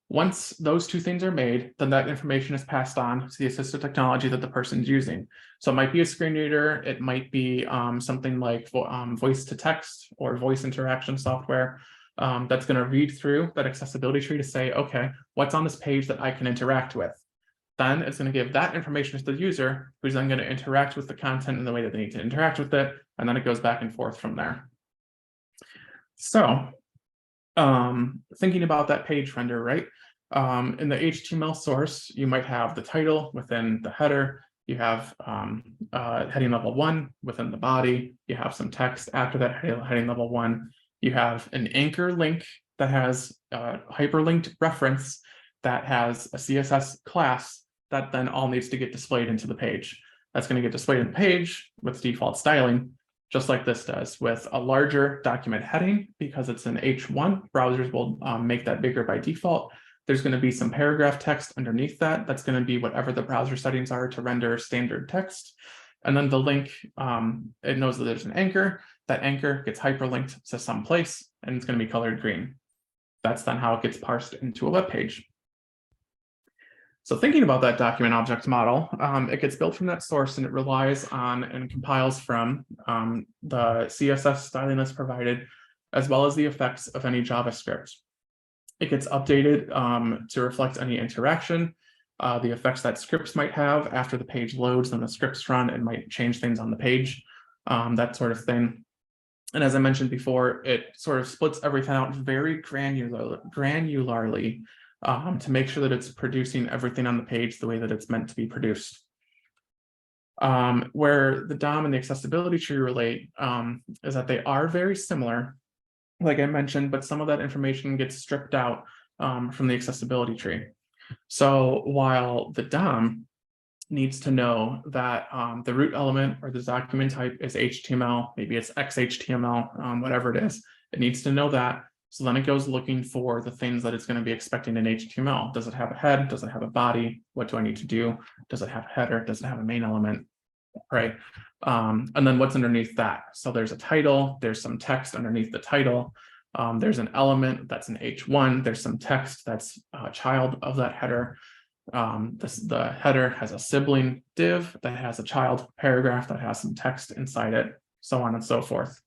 Once those two things are made, then that information is passed on to the assistive technology that the person's using. So it might be a screen reader, it might be something like voice to text or voice interaction software that's going to read through that accessibility tree to say, okay, what's on this page that I can interact with? Then it's going to give that information to the user, who's then going to interact with the content in the way that they need to interact with it, and then it goes back and forth from there. So thinking about that page render, right? In the HTML source, you might have the title within the header, you have heading level 1 within the body, you have some text after that heading level 1, you have an anchor link that has a hyperlinked reference that has a CSS class that then all needs to get displayed into the page. That's going to get displayed in the page with default styling, just like this does, with a larger document heading. Because it's an H1, browsers will make that bigger by default. There's going to be some paragraph text underneath that. That's going to be whatever the browser settings are to render standard text. And then the link, it knows that there's an anchor. That anchor gets hyperlinked to some place, and it's going to be colored green. That's then how it gets parsed into a web page. So thinking about that document object model, it gets built from that source, and it relies on and compiles from the CSS styling that's provided, as well as the effects of any JavaScript. It gets updated to reflect any interaction, the effects that scripts might have after the page loads and the scripts run and might change things on the page, that sort of thing. And as I mentioned before, it sort of splits everything out very granularly to make sure that it's producing everything on the page the way that it's meant to be produced. Where the DOM and the accessibility tree relate is that they are very similar, like I mentioned, but some of that information gets stripped out from the accessibility tree. So while the DOM needs to know that the root element or the document type is HTML, maybe it's XHTML, whatever it is, it needs to know that. So then it goes looking for the things that it's going to be expecting in HTML. Does it have a head? Does it have a body? What do I need to do? Does it have a header? Does it have a main element? Right. And then what's underneath that? So there's a title, there's some text underneath the title. There's an element that's an H1. There's some text that's a child of that header. The header has a sibling div that has a child paragraph that has some text inside it, so on and so forth.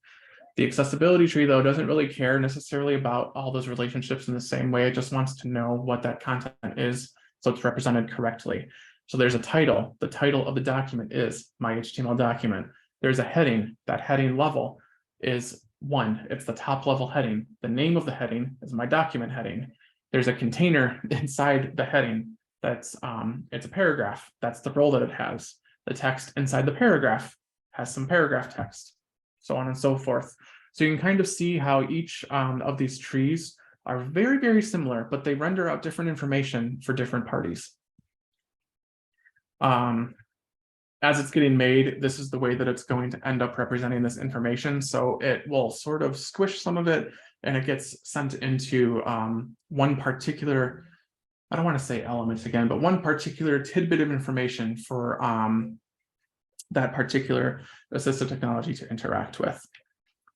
The accessibility tree, though, doesn't really care necessarily about all those relationships in the same way. It just wants to know what that content is, so it's represented correctly. So there's a title. The title of the document is my HTML document. There's a heading. That heading level is 1. It's the top level heading. The name of the heading is my document heading. There's a container inside the heading. That's it's a paragraph. That's the role that it has. The text inside the paragraph has some paragraph text, so on and so forth. So you can kind of see how each of these trees are very, very similar, but they render out different information for different parties. As it's getting made, this is the way that it's going to end up representing this information. So it will sort of squish some of it, and it gets sent into one particular, I don't want to say element again, but one particular tidbit of information for that particular assistive technology to interact with.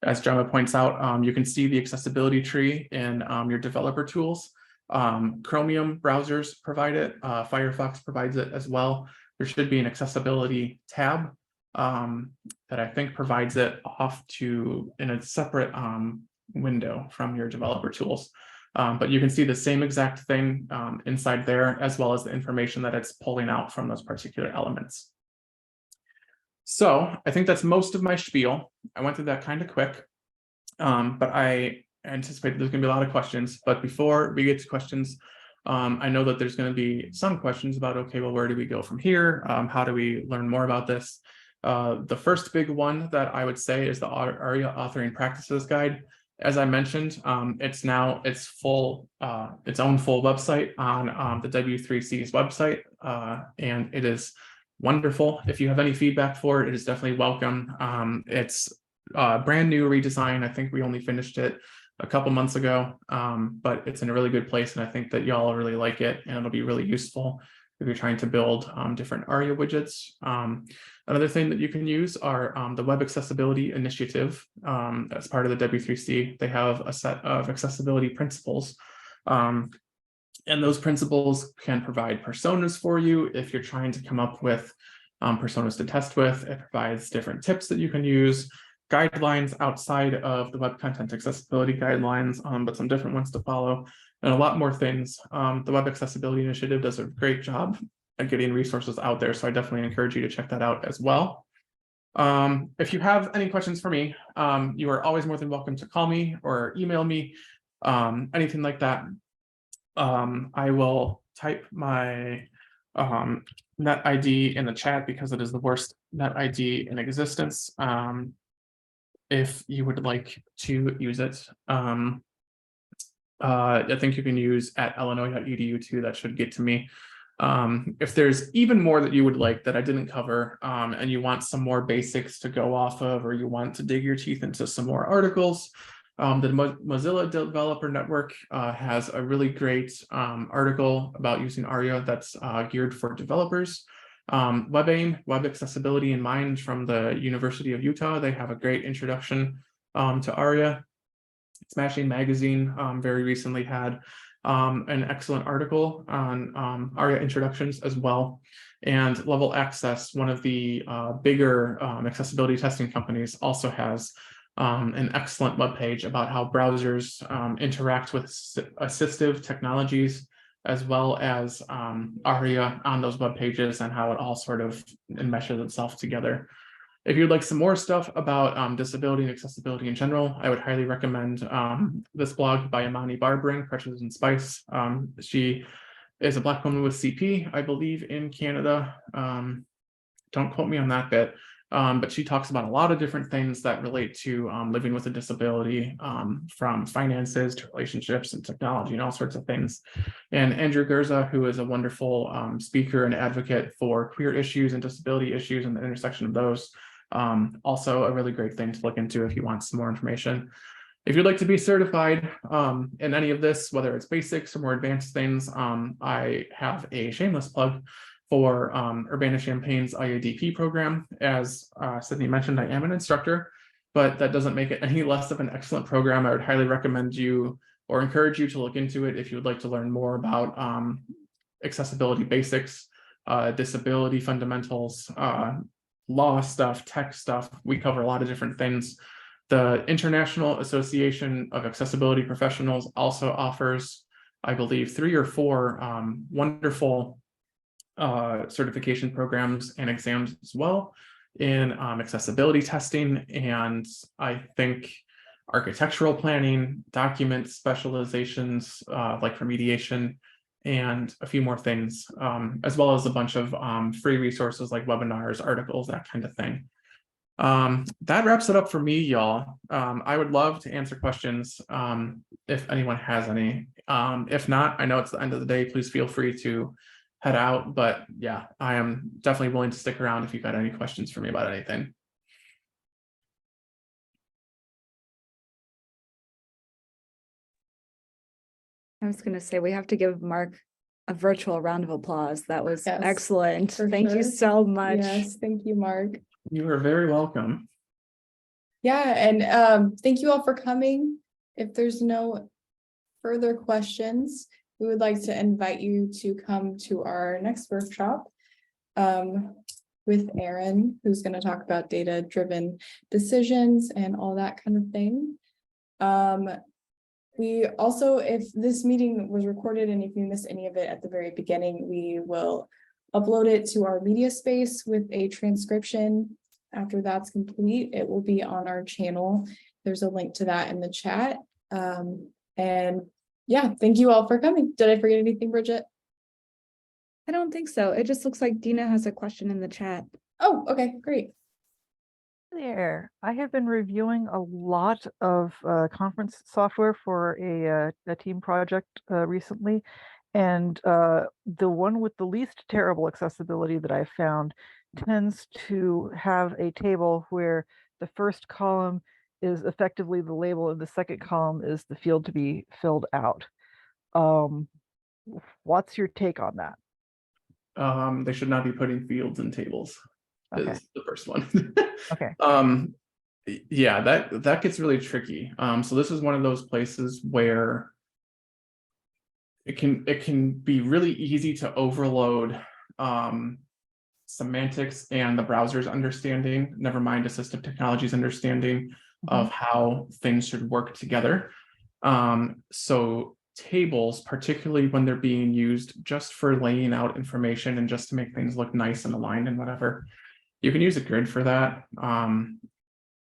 As Gemma points out, you can see the accessibility tree in your developer tools. Chromium browsers provide it, Firefox provides it as well. There should be an accessibility tab that I think provides it off to in a separate window from your developer tools. But you can see the same exact thing inside there, as well as the information that it's pulling out from those particular elements. So I think that's most of my spiel. I went through that kind of quick, but I anticipate there's going to be a lot of questions. But before we get to questions, I know that there's going to be some questions about, okay, well, where do we go from here? How do we learn more about this? The first big one that I would say is the ARIA Authoring Practices Guide. As I mentioned, it's now its own full website on the W3C's website, and it is wonderful. If you have any feedback for it, it is definitely welcome. It's brand new redesign. I think we only finished it a couple months ago, but it's in a really good place, and I think that y'all really like it, and it'll be really useful if you're trying to build different ARIA widgets. Another thing that you can use are the Web Accessibility Initiative. As part of the W3C, they have a set of accessibility principles. And those principles can provide personas for you if you're trying to come up with personas to test with. It provides different tips that you can use, guidelines outside of the Web Content Accessibility Guidelines, but some different ones to follow, and a lot more things. The Web Accessibility Initiative does a great job at getting resources out there, so I definitely encourage you to check that out as well. If you have any questions for me, you are always more than welcome to call me or email me, anything like that. I will type my net ID in the chat because it is the worst net ID in existence. If you would like to use it, I think you can use @illinois.edu too. That should get to me. If there's even more that you would like that I didn't cover, and you want some more basics to go off of, or you want to dig your teeth into some more articles, the Mozilla Developer Network has a really great article about using ARIA that's geared for developers. WebAIM, Web Accessibility in Mind from the University of Utah, they have a great introduction to ARIA. Smashing Magazine very recently had an excellent article on ARIA introductions as well. And Level Access, one of the bigger accessibility testing companies, also has an excellent webpage about how browsers interact with assistive technologies, as well as ARIA on those web pages, and how it all sort of enmeshes itself together. If you'd like some more stuff about disability and accessibility in general, I would highly recommend this blog by Amani Barbering, Crutches and Spice. She is a Black woman with CP, I believe, in Canada. Don't quote me on that bit. But she talks about a lot of different things that relate to living with a disability, from finances to relationships and technology and all sorts of things. And Andrew Gerza, who is a wonderful speaker and advocate for queer issues and disability issues and the intersection of those, also a really great thing to look into if you want some more information. If you'd like to be certified in any of this, whether it's basics or more advanced things, I have a shameless plug for Urbana-Champaign's IADP program. As Sydney mentioned, I am an instructor, but that doesn't make it any less of an excellent program. I would highly recommend you or encourage you to look into it if you would like to learn more about accessibility basics, disability fundamentals, law stuff, tech stuff. We cover a lot of different things. The International Association of Accessibility Professionals also offers, I believe, 3 or 4 wonderful certification programs and exams as well in accessibility testing, and I think architectural planning, document specializations like remediation, and a few more things, as well as a bunch of free resources like webinars, articles, that kind of thing. That wraps it up for me, y'all. I would love to answer questions if anyone has any. If not, I know it's the end of the day. Please feel free to head out. But yeah, I am definitely willing to stick around if you've got any questions for me about anything. I was going to say we have to give Mark a virtual round of applause. That was Yes, excellent. for Thank you sure. so much. Yes, thank you, Mark. You are very welcome. Yeah, and thank you all for coming. If there's no further questions, we would like to invite you to come to our next workshop with Aaron, who's going to talk about data-driven decisions and all that kind of thing. We also, if this meeting was recorded and if you missed any of it at the very beginning, we will upload it to our media space with a transcription. After that's complete, it will be on our channel. There's a link to that in the chat. And yeah, thank you all for coming. Did I forget anything, Bridget? I don't think so. It just looks like Dina has a question in the chat. Oh, okay, great. There, I have been reviewing a lot of conference software for a team project recently, and the one with the least terrible accessibility that I found tends to have a table where the first column is effectively the label and the second column is the field to be filled out. What's your take on that? They should not be putting fields in tables. Okay. Is the first one. Okay. Yeah, that gets really tricky. So this is one of those places where it can be really easy to overload semantics and the browser's understanding, never mind assistive technology's understanding of how things should work together. So tables, particularly when they're being used just for laying out information and just to make things look nice and aligned and whatever, you can use a grid for that.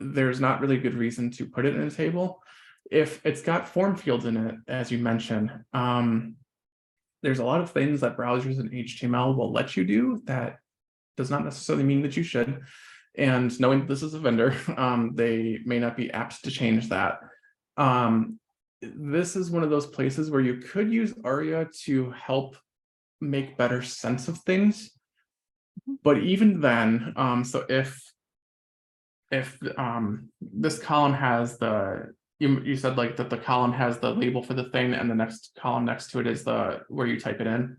There's not really good reason to put it in a table. If it's got form fields in it, as you mentioned, there's a lot of things that browsers in HTML will let you do that does not necessarily mean that you should. And knowing this is a vendor, they may not be apt to change that. This is one of those places where you could use ARIA to help make better sense of things. But even then, so if this column has you said like that the column has the label for the thing and the next column next to it is the where you type it in.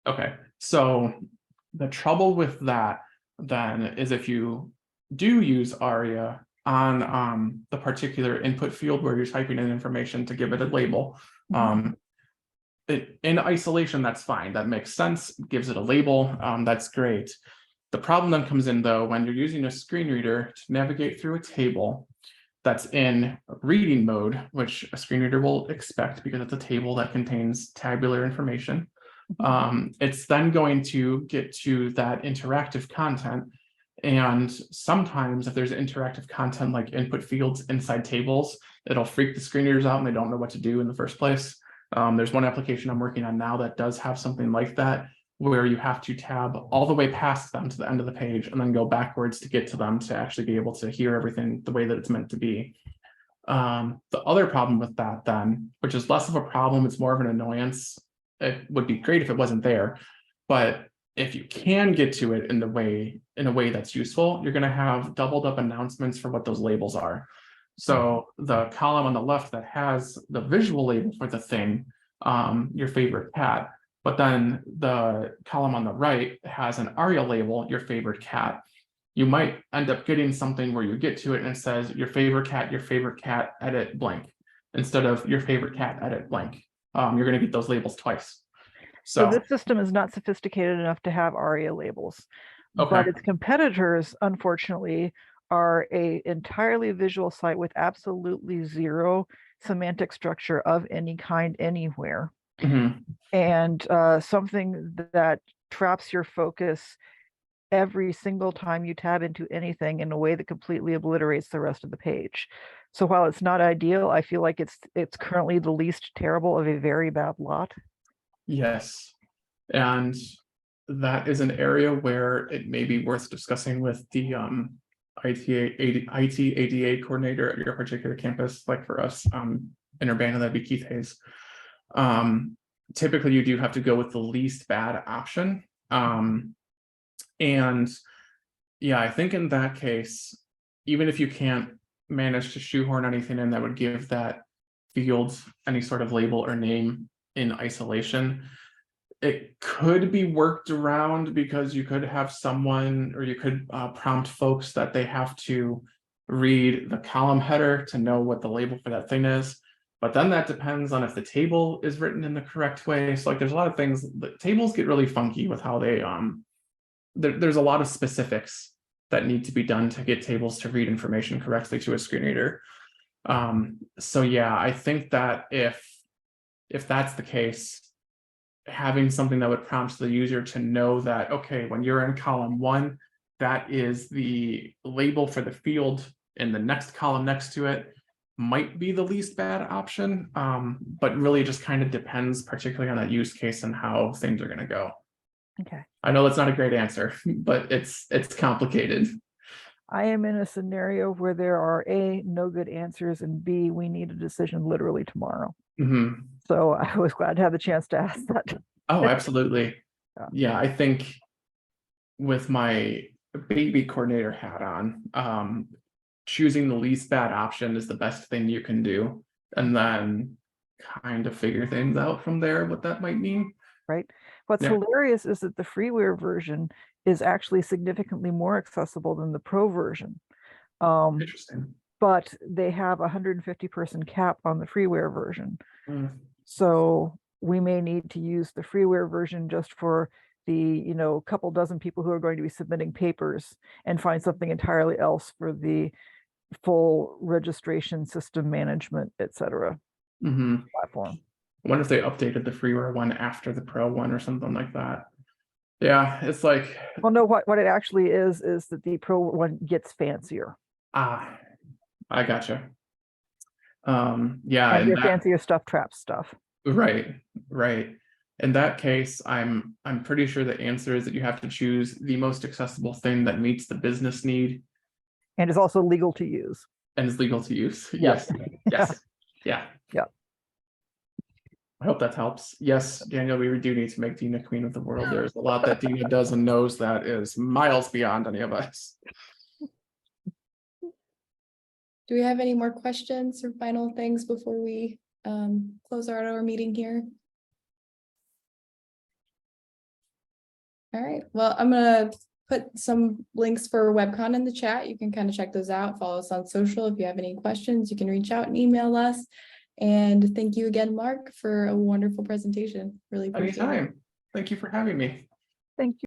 Okay, so the trouble with that then is if you do use ARIA on the particular input field where you're typing in information to give it a label, in isolation, that's fine. That makes sense, gives it a label, that's great. The problem then comes in though, when you're using a screen reader to navigate through a table that's in reading mode, which a screen reader will expect because it's a table that contains tabular information. It's then going to get to that interactive content. And sometimes if there's interactive content like input fields inside tables, it'll freak the screen readers out and they don't know what to do in the first place. There's one application I'm working on now that does have something like that, where you have to tab all the way past them to the end of the page and then go backwards to get to them to actually be able to hear everything the way that it's meant to be. The other problem with that then, which is less of a problem, it's more of an annoyance. It would be great if it wasn't there, but if you can get to it in a way that's useful, you're going to have doubled up announcements for what those labels are. So the column on the left that has the visual label for the thing, your favorite cat, but then the column on the right has an ARIA label, your favorite cat. You might end up getting something where you get to it and it says your favorite cat, edit blank, instead of your favorite cat, edit blank. You're going to get those labels twice. So this system is not sophisticated enough to have ARIA labels, but its competitors, unfortunately, are a entirely visual site with absolutely zero semantic structure of any kind anywhere. And something that traps your focus every single time you tab into anything in a way that completely obliterates the rest of the page. So while it's not ideal, I feel like it's currently the least terrible of a very bad lot. Yes, and that is an area where it may be worth discussing with the IT ADA coordinator at your particular campus. Like for us in Urbana, that'd be Keith Hayes. Typically, you do have to go with the least bad option. And yeah, I think in that case, even if you can't manage to shoehorn anything in that would give that field any sort of label or name in isolation, it could be worked around because you could have someone, or you could prompt folks that they have to read the column header to know what the label for that thing is. But then that depends on if the table is written in the correct way. So like there's a lot of things, the tables get really funky with how they there's a lot of specifics that need to be done to get tables to read information correctly to a screen reader. So yeah, I think that if that's the case, having something that would prompt the user to know that, okay, when you're in column 1, that is the label for the field in the next column next to it, might be the least bad option. But really just kind of depends, particularly on that use case and how things are going to go. Okay. I know that's not a great answer, but it's complicated. I am in a scenario where there are A, no good answers, and B, we need a decision literally tomorrow. Mm-hmm. So I was glad to have the chance to ask that. Oh, absolutely. Yeah. Yeah, I think with my baby coordinator hat on, choosing the least bad option is the best thing you can do, and then kind of figure things out from there, what that might mean. Right. What's Yeah. hilarious is that the freeware version is actually significantly more accessible than the pro version. Interesting. But they have a 150 person cap on the freeware version. Mm. So we may need to use the freeware version just for the, couple dozen people who are going to be submitting papers, and find something entirely else for the full registration, system management, etc. Mm-hmm. platform. I wonder if they updated the freeware one after the pro one or something like that. Yeah, it's like, Well, no, what it actually is that the pro one gets fancier. I gotcha. And Yeah, and your that, fancier stuff trap stuff. right. In that case, I'm pretty sure the answer is that you have to choose the most accessible thing that meets the business need And is also legal to use. and is legal to use. Yes. Yes. Yeah. Yeah. I hope that helps. Yes, Daniel, we do need to make Dina queen of the world. There's a lot that Dina does and knows that is miles beyond any of us. Do we have any more questions or final things before we close out our meeting here? All right, well, I'm gonna put some links for WebCon in the chat. You can kind of check those out. Follow us on social. If you have any questions, you can reach out and email us. And thank you again, Mark, for a wonderful presentation. Really appreciate it. Anytime. Thank you for having me. Thank you.